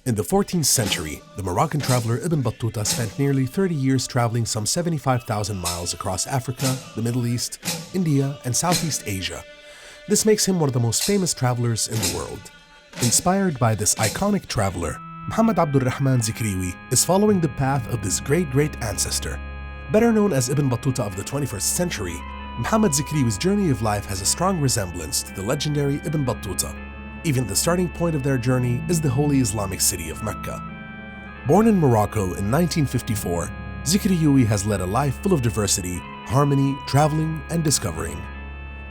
In the 14th century, the Moroccan traveler Ibn Battutah spent nearly 30 years traveling some 75,000 miles across Africa, the Middle East, India, and Southeast Asia. This makes him one of the most famous travelers in the world. Inspired by this iconic traveler, Muhammad Abdul Rahman Zikriwi is following the path of this great ancestor. Better known as Ibn Battutah of the 21st century, Muhammad Zikriwi's journey of life has a strong resemblance to the legendary Ibn Battutah. Even the starting point of their journey is the holy Islamic city of Mecca. Born in Morocco in 1954, Zikriwi has led a life full of diversity, harmony, traveling, and discovering.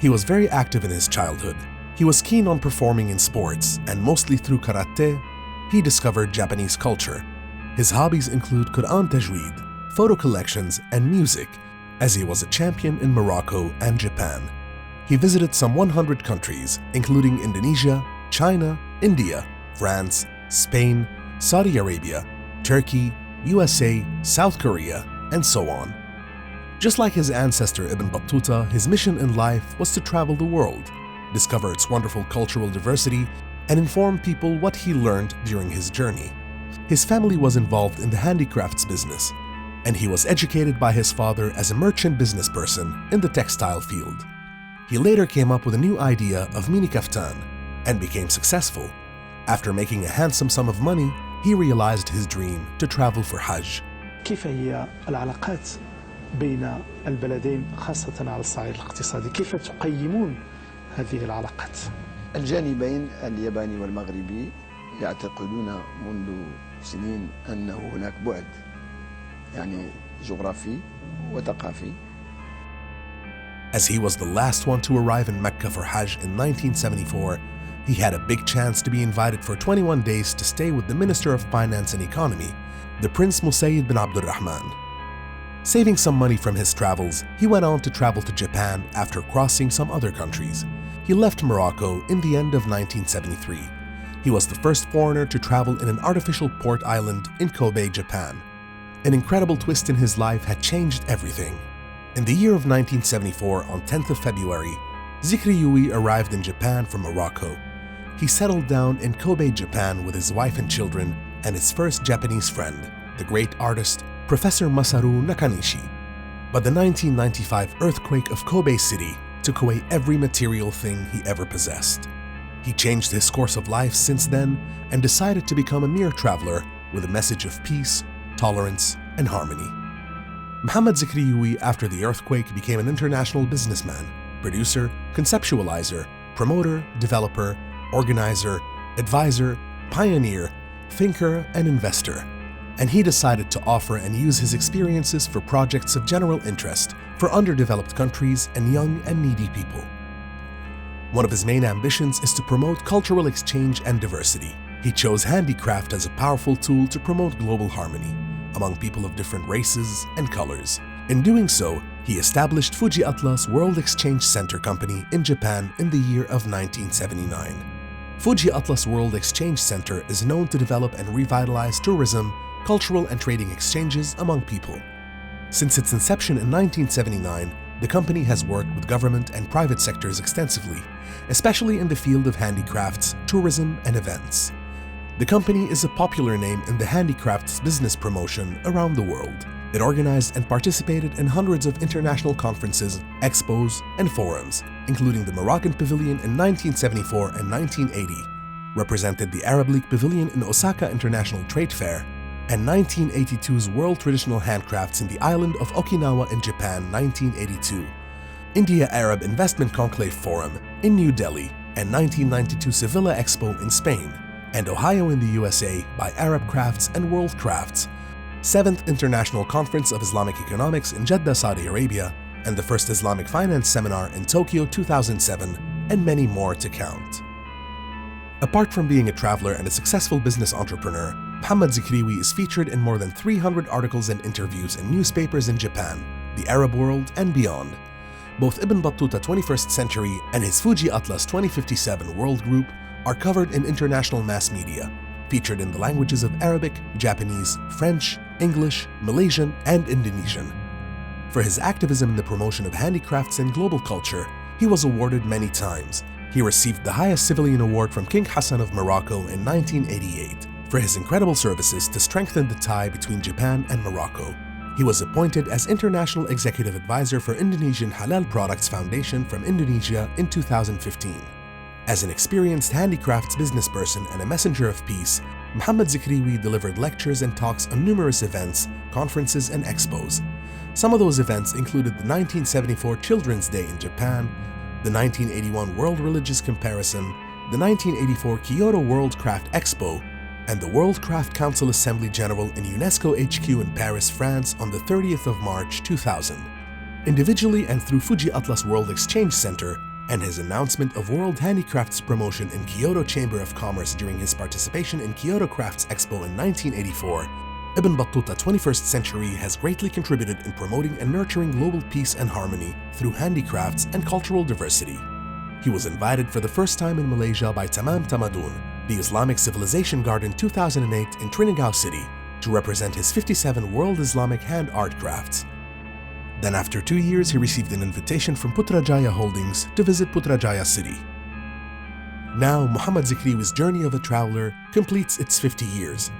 He was very active in his childhood. He was keen on performing in sports, and mostly through karate, he discovered Japanese culture. His hobbies include Quran Tajweed, photo collections, and music, as he was a champion in Morocco and Japan. He visited some 100 countries, including Indonesia, China, India, France, Spain, Saudi Arabia, Turkey, USA, South Korea, and so on. Just like his ancestor Ibn Battutah, his mission in life was to travel the world, discover its wonderful cultural diversity, and inform people what he learned during his journey. His family was involved in the handicrafts business, and he was educated by his father as a merchant business person in the textile field. He later came up with a new idea of mini kaftan and became successful. After making a handsome sum of money, he realized his dream to travel for Hajj. كيف هي العلاقات بين البلدين خاصة على الصعيد الاقتصادي؟ كيف تقيمون هذه العلاقات؟ الجانبين الياباني والمغربي يعتقدون منذ سنين أنه هناك بعد يعني جغرافي وثقافي. As he was the last one to arrive in Mecca for Hajj in 1974, he had a big chance to be invited for 21 days to stay with the Minister of Finance and Economy, the Prince Musayyid bin Abdul Rahman. Saving some money from his travels, he went on to travel to Japan after crossing some other countries. He left Morocco in the end of 1973. He was the first foreigner to travel in an artificial port island in Kobe, Japan. An incredible twist in his life had changed everything. In the year of 1974, on 10th of February, Zikriwi arrived in Japan from Morocco. He settled down in Kobe, Japan with his wife and children and his first Japanese friend, the great artist Professor Masaru Nakanishi. But the 1995 earthquake of Kobe City took away every material thing he ever possessed. He changed his course of life since then and decided to become a mere traveler with a message of peace, tolerance, and harmony. Muhammad Zikriwi, after the earthquake, became an international businessman, producer, conceptualizer, promoter, developer, organizer, advisor, pioneer, thinker, and investor. And he decided to offer and use his experiences for projects of general interest for underdeveloped countries and young and needy people. One of his main ambitions is to promote cultural exchange and diversity. He chose handicraft as a powerful tool to promote global harmony among people of different races and colors. In doing so, he established Fuji Atlas World Exchange Center Company in Japan in the year of 1979. Fuji Atlas World Exchange Center is known to develop and revitalize tourism, cultural and trading exchanges among people. Since its inception in 1979, the company has worked with government and private sectors extensively, especially in the field of handicrafts, tourism, and events. The company is a popular name in the handicrafts business promotion around the world. It organized and participated in hundreds of international conferences, expos, and forums, including the Moroccan Pavilion in 1974 and 1980, represented the Arab League Pavilion in Osaka International Trade Fair, and 1982's World Traditional Handcrafts in the island of Okinawa in Japan 1982, India Arab Investment Conclave Forum in New Delhi, and 1992 Sevilla Expo in Spain, and Ohio in the USA by Arab Crafts and World Crafts, 7th International Conference of Islamic Economics in Jeddah, Saudi Arabia, and the first Islamic Finance Seminar in Tokyo 2007, and many more to count. Apart from being a traveler and a successful business entrepreneur, Muhammad Zikriwi is featured in more than 300 articles and interviews in newspapers in Japan, the Arab world, and beyond. Both Ibn Battutah 21st Century and his Fuji Atlas 2057 World Group are covered in international mass media, featured in the languages of Arabic, Japanese, French, English, Malaysian, and Indonesian. For his activism in the promotion of handicrafts and global culture, he was awarded many times. He received the highest civilian award from King Hassan of Morocco in 1988, for his incredible services to strengthen the tie between Japan and Morocco. He was appointed as International Executive Advisor for Indonesian Halal Products Foundation from Indonesia in 2015. As an experienced handicrafts businessperson and a messenger of peace, Muhammad Zikriwi delivered lectures and talks on numerous events, conferences, and expos. Some of those events included the 1974 Children's Day in Japan, the 1981 World Religious Comparison, the 1984 Kyoto World Craft Expo, and the World Craft Council Assembly General in UNESCO HQ in Paris, France on the 30th of March 2000. Individually and through Fuji Atlas World Exchange Center, and his announcement of World Handicrafts promotion in Kyoto Chamber of Commerce during his participation in Kyoto Crafts Expo in 1984, Ibn Battutah 21st Century has greatly contributed in promoting and nurturing global peace and harmony through handicrafts and cultural diversity. He was invited for the first time in Malaysia by Tamam Tamadun, the Islamic Civilization Guard in 2008 in Trinigao City, to represent his 57 World Islamic Hand Art Crafts. Then after 2 years, he received an invitation from Putrajaya Holdings to visit Putrajaya City. Now, Muhammad Zikriwi's journey of a traveler completes its 50 years.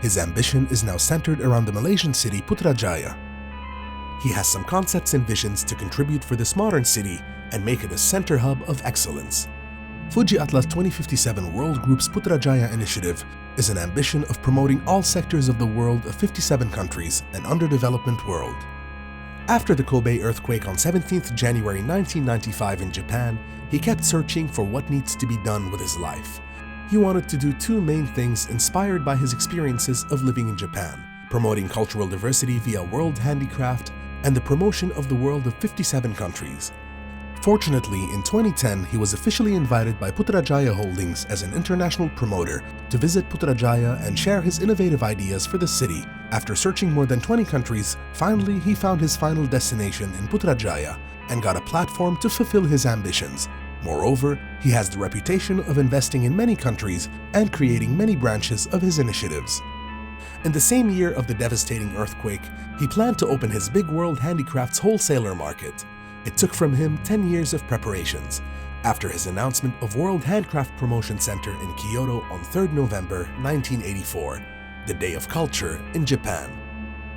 His ambition is now centered around the Malaysian city Putrajaya. He has some concepts and visions to contribute for this modern city and make it a center hub of excellence. Fuji Atlas 2057 World Group's Putrajaya initiative is an ambition of promoting all sectors of the world of 57 countries and underdevelopment world. After the Kobe earthquake on 17th January 1995 in Japan, he kept searching for what needs to be done with his life. He wanted to do two main things inspired by his experiences of living in Japan: promoting cultural diversity via World Handicraft and the promotion of the world of 57 countries. Fortunately, in 2010, he was officially invited by Putrajaya Holdings as an international promoter to visit Putrajaya and share his innovative ideas for the city. After searching more than 20 countries, finally he found his final destination in Putrajaya and got a platform to fulfill his ambitions. Moreover, he has the reputation of investing in many countries and creating many branches of his initiatives. In the same year of the devastating earthquake, he planned to open his big World Handicrafts wholesaler market. It took from him 10 years of preparations. After his announcement of World Handcraft Promotion Center in Kyoto on 3rd November 1984, the Day of Culture in Japan.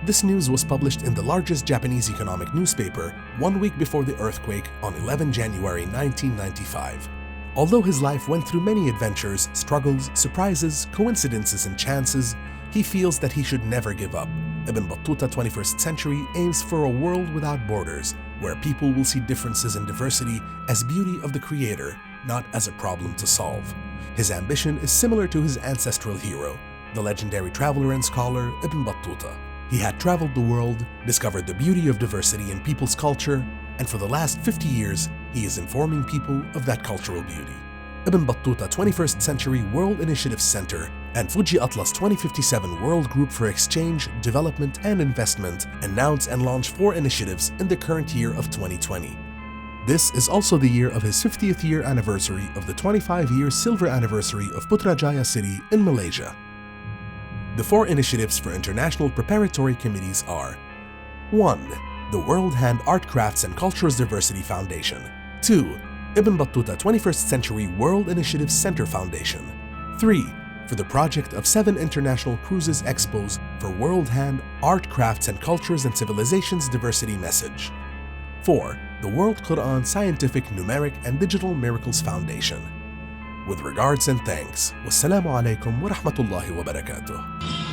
This news was published in the largest Japanese economic newspaper 1 week before the earthquake on 11 January 1995. Although his life went through many adventures, struggles, surprises, coincidences, and chances, he feels that he should never give up. Ibn Battutah 21st Century aims for a world without borders, where people will see differences and diversity as beauty of the Creator, not as a problem to solve. His ambition is similar to his ancestral hero, the legendary traveler and scholar Ibn Battutah. He had traveled the world, discovered the beauty of diversity in people's culture, and for the last 50 years, he is informing people of that cultural beauty. Ibn Battutah 21st Century World Initiative Center and Fuji Atlas 2057 World Group for Exchange, Development and Investment announce and launch 4 initiatives in the current year of 2020. This is also the year of his 50th year anniversary of the 25-year silver anniversary of Putrajaya City in Malaysia. The 4 initiatives for international preparatory committees are: 1. The World Hand Art Crafts and Cultures Diversity Foundation. 2. Ibn Battutah 21st Century World Initiative Center Foundation. 3. For the project of 7 international cruises expos for World Hand, Art, Crafts and Cultures and Civilizations Diversity Message. 4. The World Quran Scientific, Numeric and Digital Miracles Foundation. With regards and thanks, wassalamu alaikum wa rahmatullahi wa barakatuh.